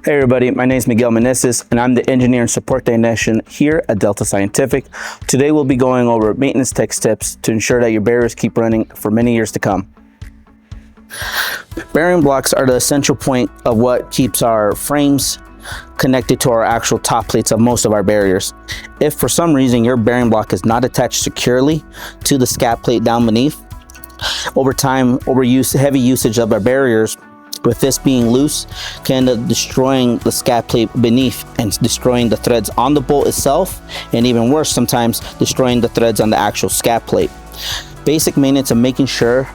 Hey everybody, my name is Miguel Meneses and I'm the engineer and support technician here at Delta Scientific. Today we'll be going over maintenance tech tips to ensure that your barriers keep running for many years to come. Bearing blocks are the essential point of what keeps our frames connected to our actual top plates of most of our barriers. If for some reason your bearing block is not attached securely to the scat plate down beneath, over time, heavy usage of our barriers, with this being loose, can end up destroying the scat plate beneath and destroying the threads on the bolt itself, and even worse, sometimes destroying the threads on the actual scat plate. Basic maintenance of making sure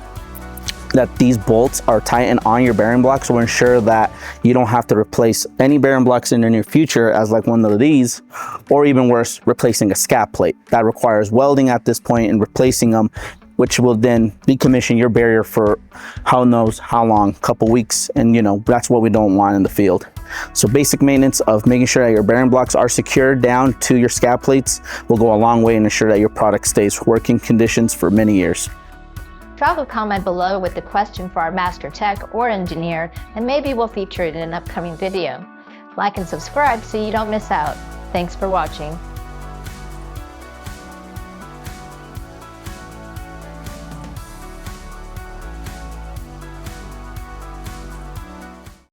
that these bolts are tightened on your bearing blocks will ensure that you don't have to replace any bearing blocks in the near future, as like one of these, or even worse, replacing a scat plate. That requires welding at this point and replacing them, which will then decommission your barrier for how knows how long, couple weeks, and that's what we don't want in the field. So basic maintenance of making sure that your bearing blocks are secured down to your scat plates will go a long way and ensure that your product stays working conditions for many years. Drop a comment below with the question for our master tech or engineer, and maybe we'll feature it in an upcoming video. Like and subscribe so you don't miss out. Thanks for watching.